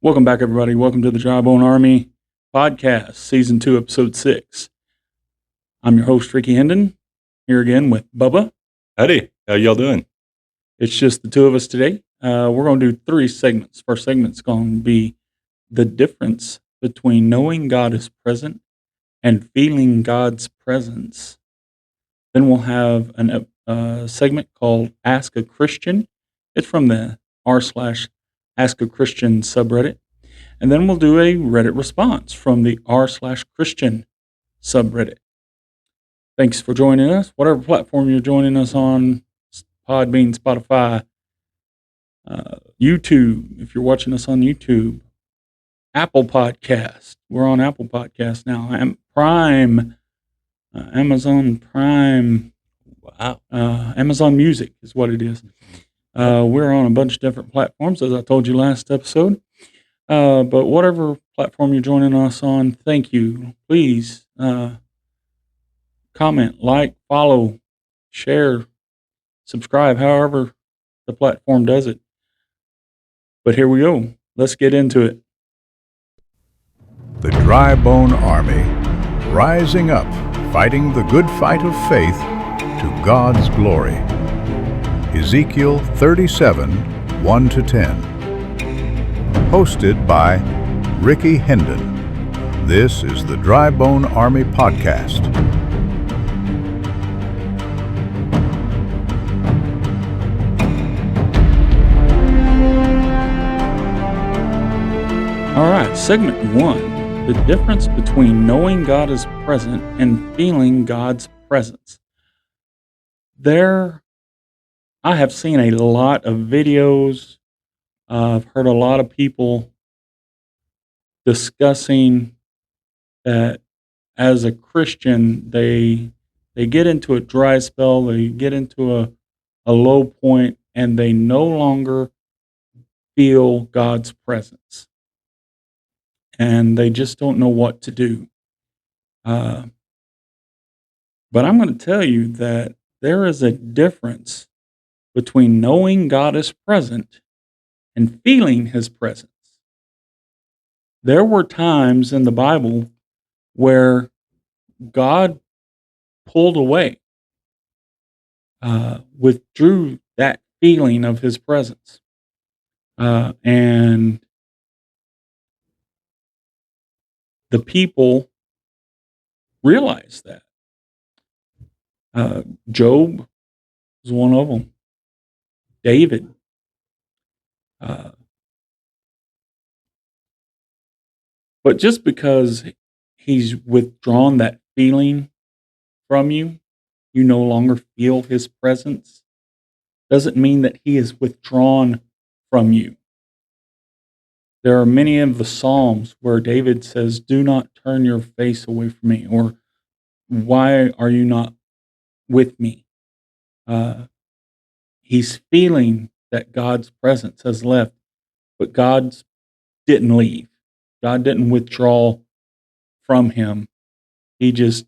Welcome back, everybody. Welcome to the Dry Bone Army podcast, season 2, episode 6. I'm your host, Ricky Hendon, here again with Bubba. Howdy. How y'all doing? It's just the two of us today. We're going to do 3 segments. First segment's going to be the difference between knowing God is present and feeling God's presence. Then we'll have a segment called Ask a Christian. It's from the r/Ask a Christian subreddit. And then we'll do a Reddit response from the r/Christian subreddit. Thanks for joining us. Whatever platform you're joining us on, Podbean, Spotify, YouTube, if you're watching us on YouTube, Apple Podcast. We're on Apple Podcast now. Prime, Amazon Prime. Wow. Amazon Music is what it is. We're on a bunch of different platforms, as I told you last episode. But whatever platform you're joining us on, thank you. Please comment, like, follow, share, subscribe, however the platform does it. But here we go. Let's get into it. The Dry Bone Army, rising up, fighting the good fight of faith to God's glory. Ezekiel 37, 1-10. Hosted by Ricky Hendon. This is the Dry Bone Army Podcast. All right, segment 1, the difference between knowing God is present and feeling God's presence. I have seen a lot of videos. I've heard a lot of people discussing that as a Christian, they get into a dry spell, they get into a low point, and they no longer feel God's presence. And they just don't know what to do. But I'm going to tell you that there is a difference between knowing God is present and feeling His presence. There were times in the Bible where God pulled away, withdrew that feeling of His presence. And the people realized that. Job was one of them. David. But just because He's withdrawn that feeling from you, you no longer feel His presence, doesn't mean that He is withdrawn from you. There are many of the Psalms where David says, "Do not turn your face away from me," or "Why are you not with me?" He's feeling that God's presence has left, but God didn't leave. God didn't withdraw from him. He just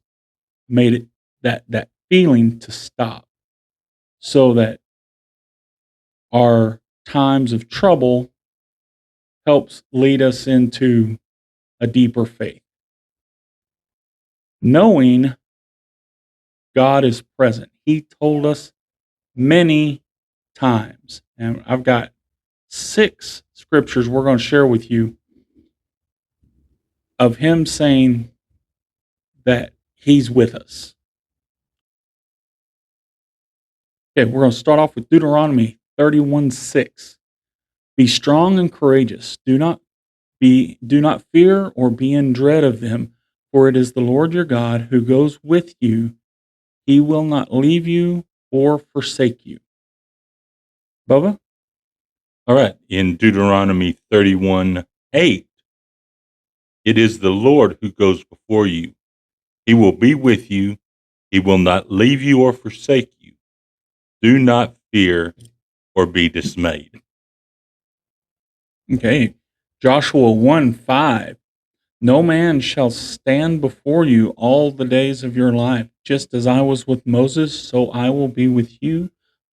made it that feeling to stop, so that our times of trouble helps lead us into a deeper faith. Knowing God is present. He told us many times. And I've got 6 scriptures we're going to share with you of Him saying that He's with us. Okay, we're going to start off with Deuteronomy 31:6. Be strong and courageous. Do not fear or be in dread of them, for it is the Lord your God who goes with you. He will not leave you or forsake you. Bubba? All right. In Deuteronomy 31:8, it is the Lord who goes before you. He will be with you. He will not leave you or forsake you. Do not fear or be dismayed. Okay. Joshua 1:5. No man shall stand before you all the days of your life. Just as I was with Moses, so I will be with you.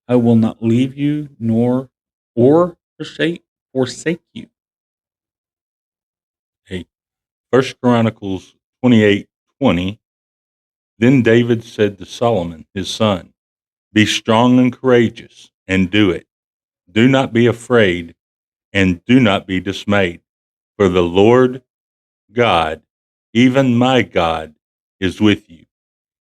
I will not leave you nor forsake you. First Chronicles 28:20. Then David said to Solomon, his son, "Be strong and courageous, and do it. Do not be afraid, and do not be dismayed. For the Lord God, even my God, is with you.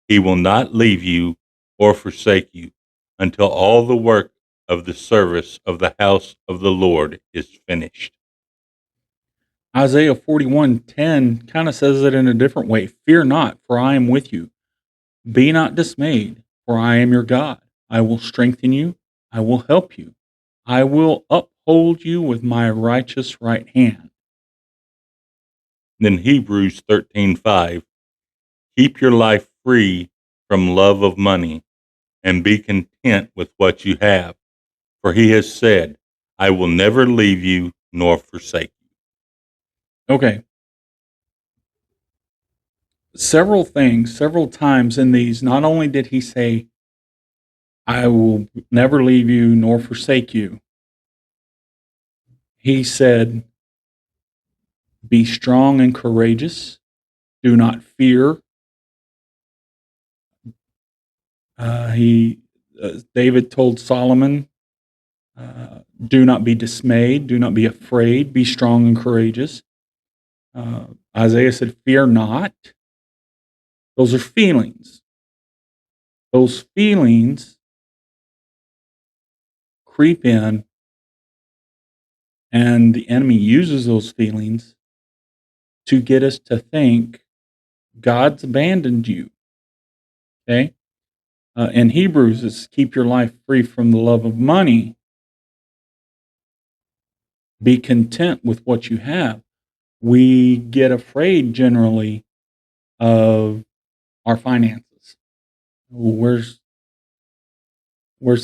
He will not leave you or forsake you until all the work of the service of the house of the Lord is finished." Isaiah 41:10 kind of says it in a different way. Fear not, for I am with you. Be not dismayed, for I am your God. I will strengthen you. I will help you. I will uphold you with my righteous right hand. Then Hebrews 13:5. Keep your life free from love of money and be content with what you have. For he has said, "I will never leave you nor forsake you." Okay. Several things, several times in these, not only did he say, I will never leave you nor forsake you, he said, be strong and courageous. Do not fear. He David told Solomon, do not be dismayed. Do not be afraid. Be strong and courageous. Isaiah said, fear not. Those are feelings. Those feelings creep in, and the enemy uses those feelings to get us to think God's abandoned you. Okay? In Hebrews, it's keep your life free from the love of money. Be content with what you have. We get afraid generally of our finances. Where's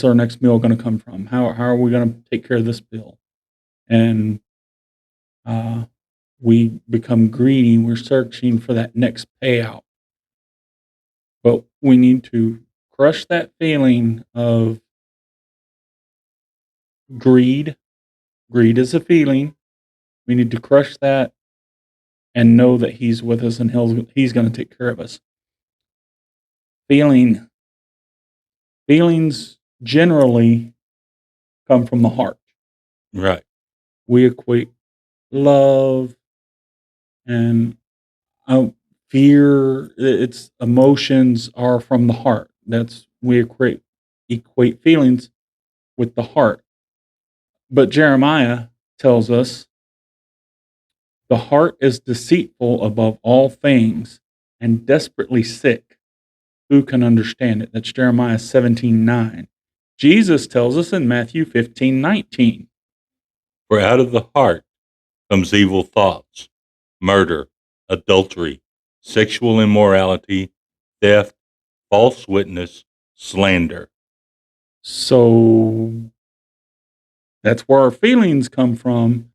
our next meal going to come from? How are we going to take care of this bill? And we become greedy. We're searching for that next payout. But we need to crush that feeling of greed. Greed is a feeling. We need to crush that and know that He's with us and He's going to take care of us. Feelings generally come from the heart. Right. We equate love and fear. Its emotions are from the heart. We equate feelings with the heart. But Jeremiah tells us the heart is deceitful above all things and desperately sick. Who can understand it? That's Jeremiah 17:9. Jesus tells us in Matthew 15:19. For out of the heart comes evil thoughts, murder, adultery, sexual immorality, theft, false witness, slander. So that's where our feelings come from,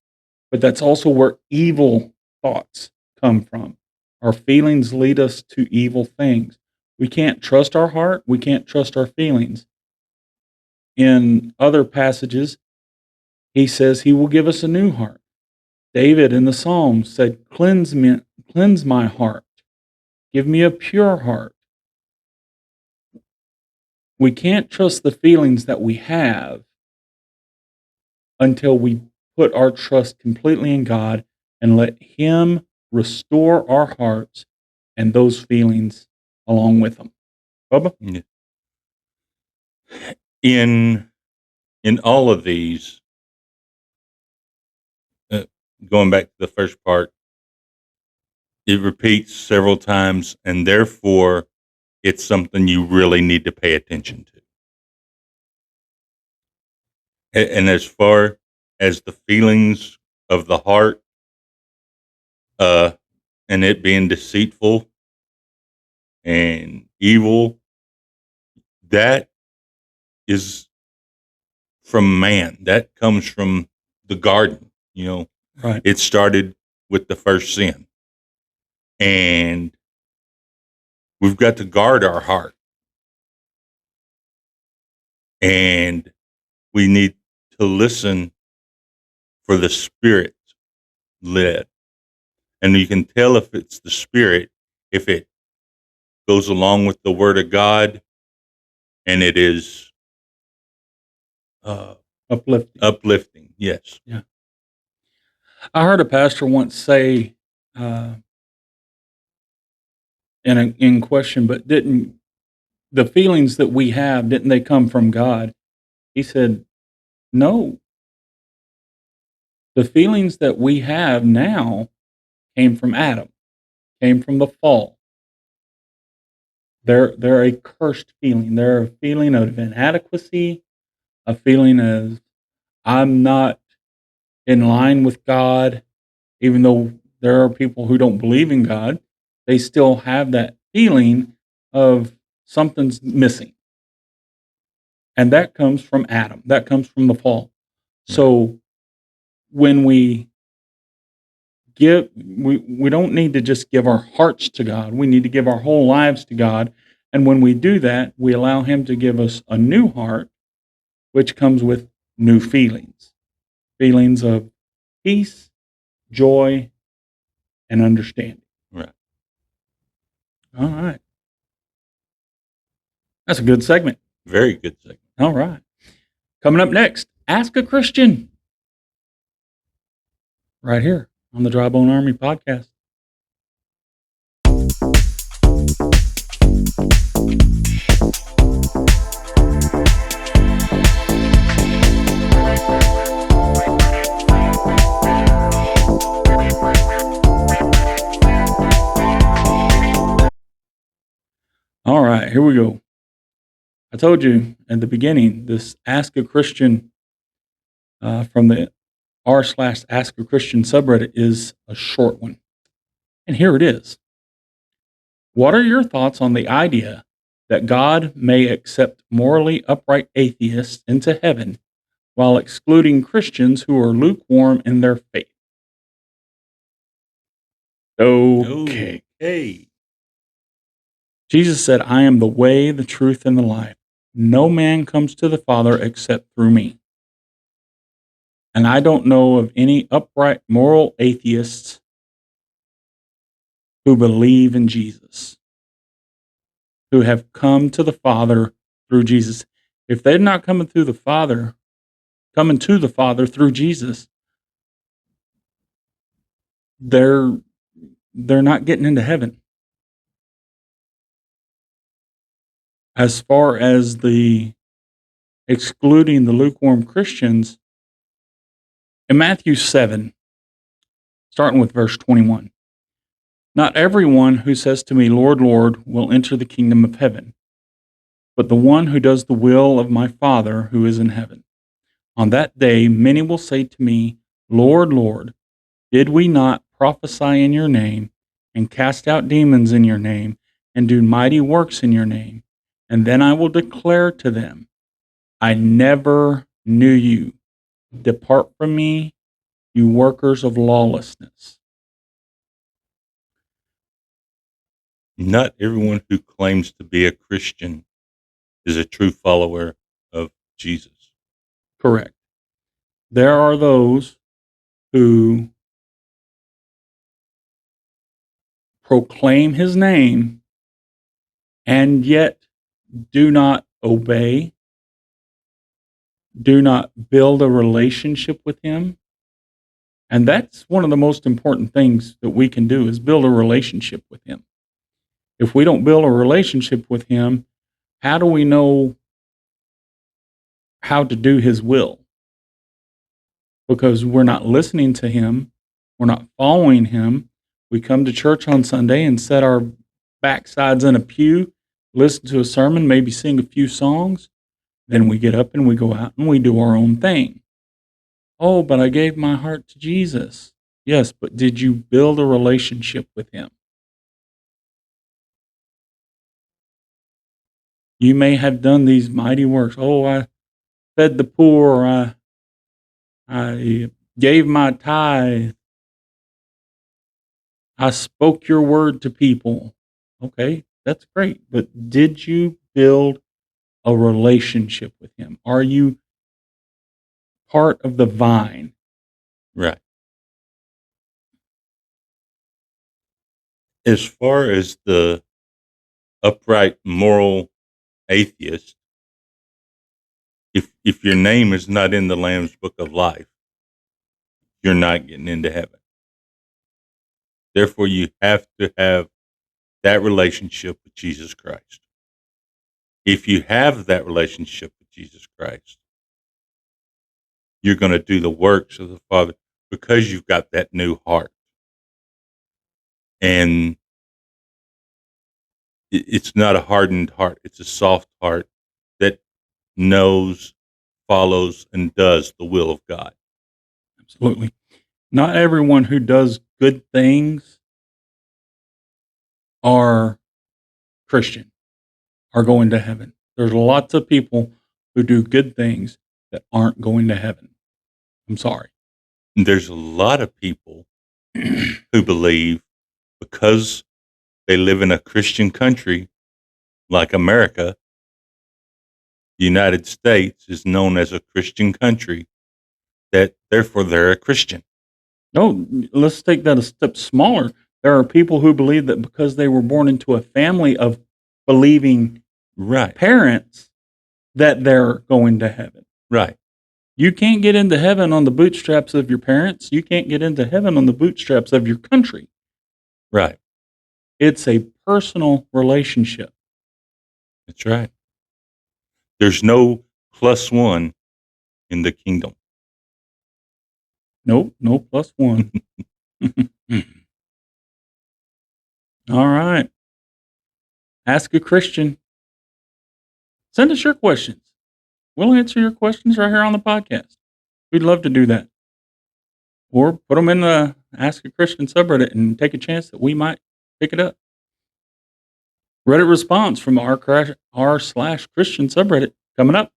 but that's also where evil thoughts come from. Our feelings lead us to evil things. We can't trust our heart. We can't trust our feelings. In other passages, he says he will give us a new heart. David in the Psalms said, cleanse my heart. Give me a pure heart. We can't trust the feelings that we have until we put our trust completely in God and let Him restore our hearts and those feelings along with them. Bubba? Yeah. In all of these, going back to the first part, it repeats several times, and therefore it's something you really need to pay attention to. And as far as the feelings of the heart, and it being deceitful and evil, that is from man. That comes from the garden. Right. It started with the first sin. And we've got to guard our heart. And we need to listen for the Spirit led. And you can tell if it's the Spirit, if it goes along with the Word of God and it is Uplifting. uplifting. Yes. Yeah. I heard a pastor once say, uh, in question, but didn't the feelings that we have, didn't they come from God? He said, no, the feelings that we have now came from Adam, came from the fall. They're a cursed feeling. They're a feeling of inadequacy, a feeling of I'm not in line with God, even though there are people who don't believe in God, they still have that feeling of something's missing. And that comes from Adam. That comes from the fall. So when we we don't need to just give our hearts to God. We need to give our whole lives to God. And when we do that, we allow him to give us a new heart, which comes with new feelings. Feelings of peace, joy, and understanding. Right. All right. That's a good segment. Very good segment. All right. Coming up next, Ask a Christian. Right here on the Dry Bone Army podcast. All right, here we go. I told you at the beginning, this Ask a Christian from the r/Ask a Christian subreddit is a short one. And here it is. What are your thoughts on the idea that God may accept morally upright atheists into heaven while excluding Christians who are lukewarm in their faith? Okay. Hey. Jesus said, I am the way, the truth, and the life. No man comes to the Father except through me. And I don't know of any upright moral atheists who believe in Jesus, who have come to the Father through Jesus. If they're not coming to the Father through Jesus, they're not getting into heaven. As far as the excluding the lukewarm Christians, in Matthew 7, starting with verse 21, not everyone who says to me, Lord, Lord, will enter the kingdom of heaven, but the one who does the will of my Father who is in heaven. On that day, many will say to me, Lord, Lord, did we not prophesy in your name and cast out demons in your name and do mighty works in your name? And then I will declare to them, I never knew you. Depart from me, you workers of lawlessness. Not everyone who claims to be a Christian is a true follower of Jesus. Correct. There are those who proclaim his name and yet do not obey, do not build a relationship with him. And that's one of the most important things that we can do is build a relationship with him. If we don't build a relationship with him, how do we know how to do his will? Because we're not listening to him. We're not following him. We come to church on Sunday and set our backsides in a pew, listen to a sermon, maybe sing a few songs. Then we get up and we go out and we do our own thing. Oh, but I gave my heart to Jesus. Yes, but did you build a relationship with him? You may have done these mighty works. Oh, I fed the poor. I gave my tithe. I spoke your word to people. Okay, that's great. But did you build a relationship with him? Are you part of the vine? Right. As far as the upright moral atheist, if your name is not in the Lamb's Book of Life, you're not getting into heaven. Therefore, you have to have that relationship with Jesus Christ. If you have that relationship with Jesus Christ, you're going to do the works of the Father because you've got that new heart. And it's not a hardened heart. It's a soft heart that knows, follows, and does the will of God. Absolutely. Not everyone who does good things are Christian, are going to heaven. There's lots of people who do good things that aren't going to heaven. I'm sorry. And there's a lot of people who believe because they live in a Christian country like America, the United States is known as a Christian country, that therefore they're a Christian. No, let's take that a step smaller. There are people who believe that because they were born into a family of believing Right, parents that they're going to heaven. right. You can't get into heaven on the bootstraps of your parents. You can't get into heaven on the bootstraps of your country. Right. It's a personal relationship. That's right. There's no plus one in the kingdom. Nope, no plus one. All right. Ask a Christian. Send us your questions. We'll answer your questions right here on the podcast. We'd love to do that. Or put them in the Ask a Christian subreddit and take a chance that we might pick it up. Reddit response from r/Christian subreddit coming up.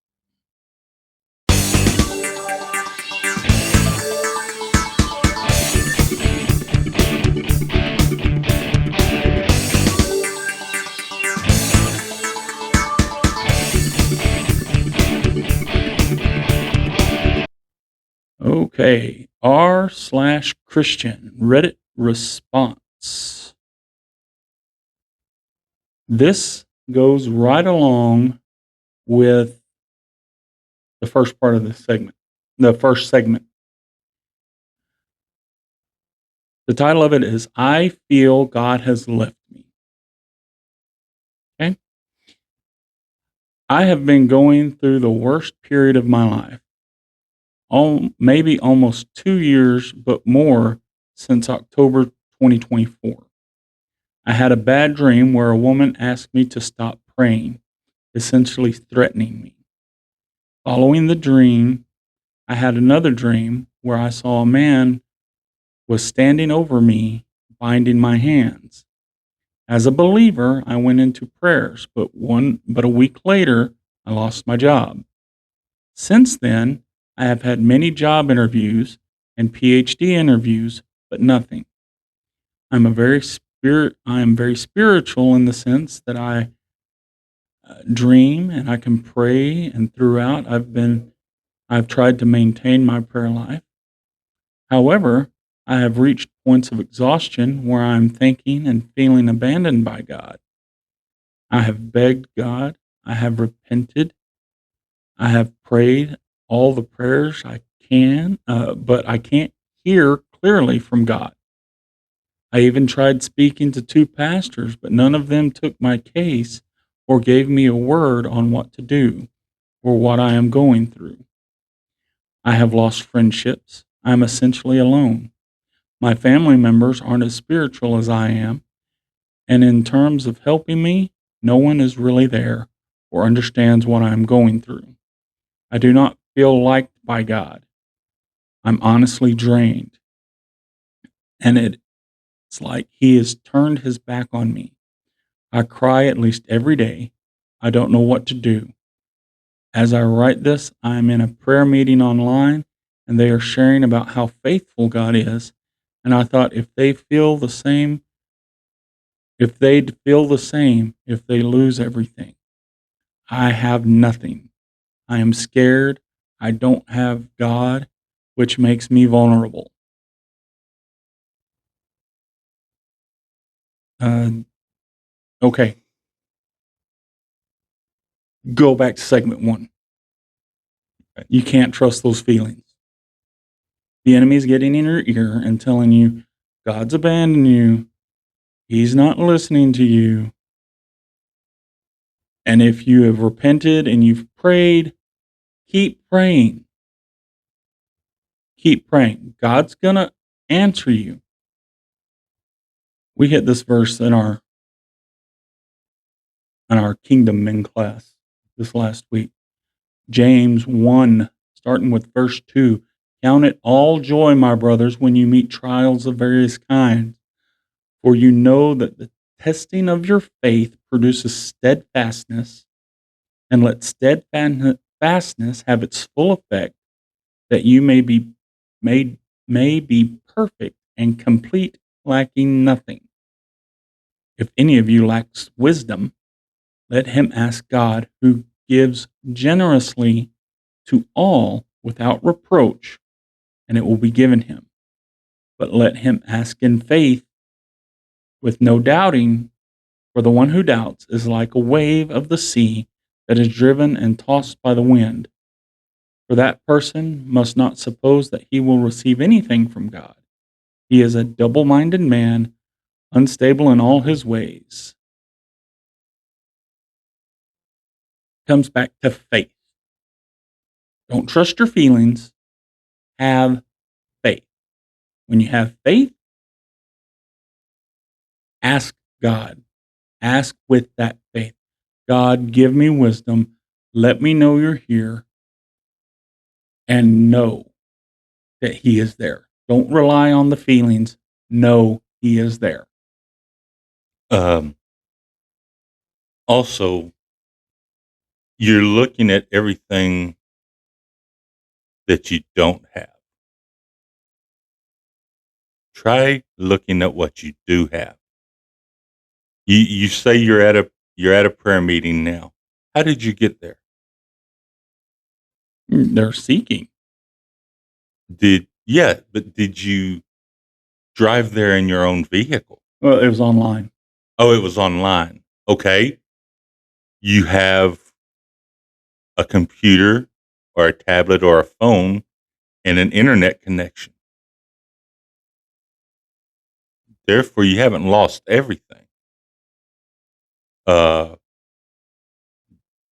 Okay, r/Christian Reddit response. This goes right along with the first part of this segment, the first segment. The title of it is I Feel God Has Left Me. Okay. I have been going through the worst period of my life. Maybe almost 2 years, but more since October 2024. I had a bad dream where a woman asked me to stop praying, essentially threatening me. Following the dream, I had another dream where I saw a man was standing over me, binding my hands. As a believer, I went into prayers, but a week later, I lost my job. Since then, I have had many job interviews and PhD interviews, but nothing. I am very spiritual in the sense that I dream and I can pray, and throughout I've tried to maintain my prayer life. However, I have reached points of exhaustion where I'm thinking and feeling abandoned by God. I have begged God, I have repented, I have prayed all the prayers I can, but I can't hear clearly from God. I even tried speaking to 2 pastors, but none of them took my case or gave me a word on what to do or what I am going through. I have lost friendships. I am essentially alone. My family members aren't as spiritual as I am, and in terms of helping me, no one is really there or understands what I am going through. I do not feel liked by God. I'm honestly drained, and it's like He has turned His back on me. I cry at least every day. I don't know what to do. As I write this, I am in a prayer meeting online, and they are sharing about how faithful God is. And I thought if they'd feel the same, if they lose everything. I have nothing. I am scared. I don't have God, which makes me vulnerable. Uh, okay, go back to segment 1. Right. You can't trust those feelings. The enemy's getting in your ear and telling you, God's abandoned you. He's not listening to you. And if you have repented and you've prayed, keep praying. Keep praying. God's going to answer you. We hit this verse in our Kingdom Men class this last week. James 1, starting with verse 2. Count it all joy, my brothers, when you meet trials of various kinds, for you know that the testing of your faith produces steadfastness, and let steadfastness have its full effect, that you may be perfect and complete, lacking nothing. If any of you lacks wisdom, let him ask God, who gives generously to all without reproach, and it will be given him. But let him ask in faith with no doubting, for the one who doubts is like a wave of the sea that is driven and tossed by the wind. For that person must not suppose that he will receive anything from God. He is a double-minded man, unstable in all his ways. Comes back to faith. Don't trust your feelings. Have faith. When you have faith, ask God. Ask with that faith. God, give me wisdom. Let me know you're here. And know that he is there. Don't rely on the feelings. Know he is there. Also, you're looking at everything that you don't have. Try looking at what you do have. You say you're at a prayer meeting now. How did you get there? They're seeking. But did you drive there in your own vehicle? Well, it was online. Oh, it was online. Okay. You have a computer or a tablet or a phone and an internet connection. Therefore, you haven't lost everything.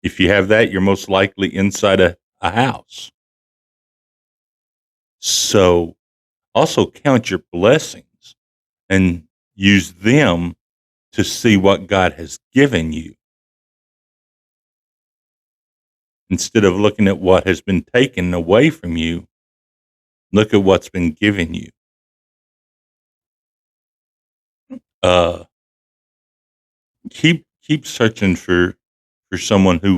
If you have that, you're most likely inside a house. So also count your blessings and use them to see what God has given you, instead of looking at what has been taken away from you. Look at what's been given you. Keep searching for someone who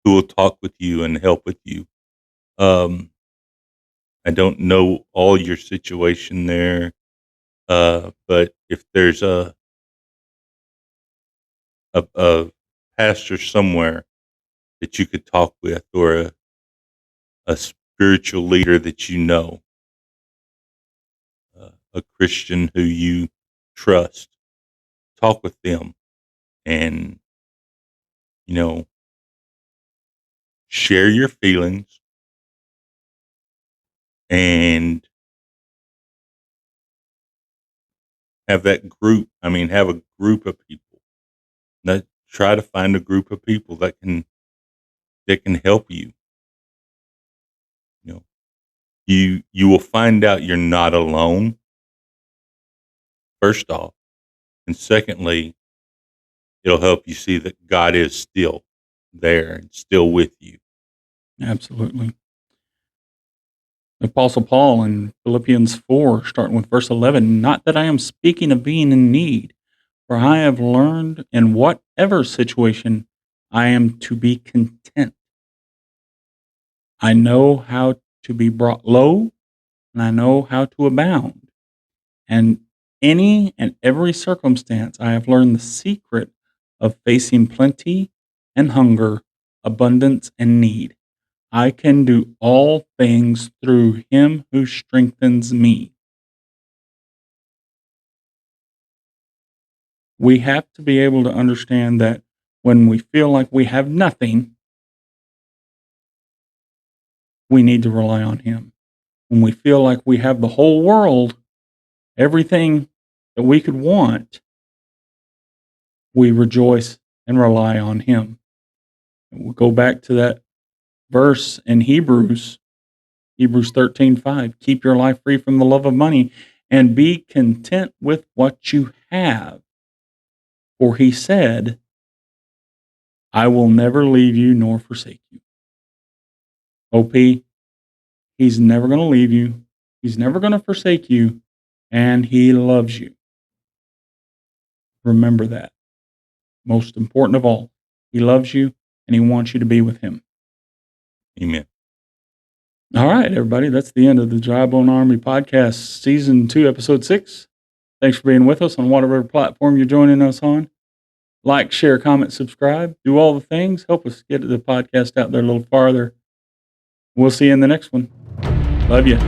will talk with you and help with you. I don't know all your situation there, but if there's a pastor somewhere that you could talk with, or a spiritual leader that you know, a Christian who you trust, talk with them and, share your feelings and have a group of people. Try to find a group of people that can help you. You will find out you're not alone, first off, and secondly, it'll help you see that God is still there and still with you. Absolutely. Apostle Paul in Philippians 4, starting with verse 11, not that I am speaking of being in need, for I have learned in whatever situation I am to be content. I know how to be brought low, and I know how to abound. And any and every circumstance, I have learned the secret of facing plenty and hunger, abundance and need. I can do all things through him who strengthens me. We have to be able to understand that when we feel like we have nothing, we need to rely on Him. When we feel like we have the whole world, everything that we could want, we rejoice and rely on Him. And we'll go back to that verse in Hebrews 13:5. Keep your life free from the love of money and be content with what you have. For He said, I will never leave you nor forsake you. OP, He's never going to leave you. He's never going to forsake you. And He loves you. Remember that. Most important of all, He loves you and He wants you to be with Him. Amen. All right, everybody. That's the end of the Dry Bone Army Podcast, Season 2, Episode 6. Thanks for being with us on whatever platform you're joining us on. Like, share, comment, subscribe. Do all the things. Help us get the podcast out there a little farther. We'll see you in the next one. Love you.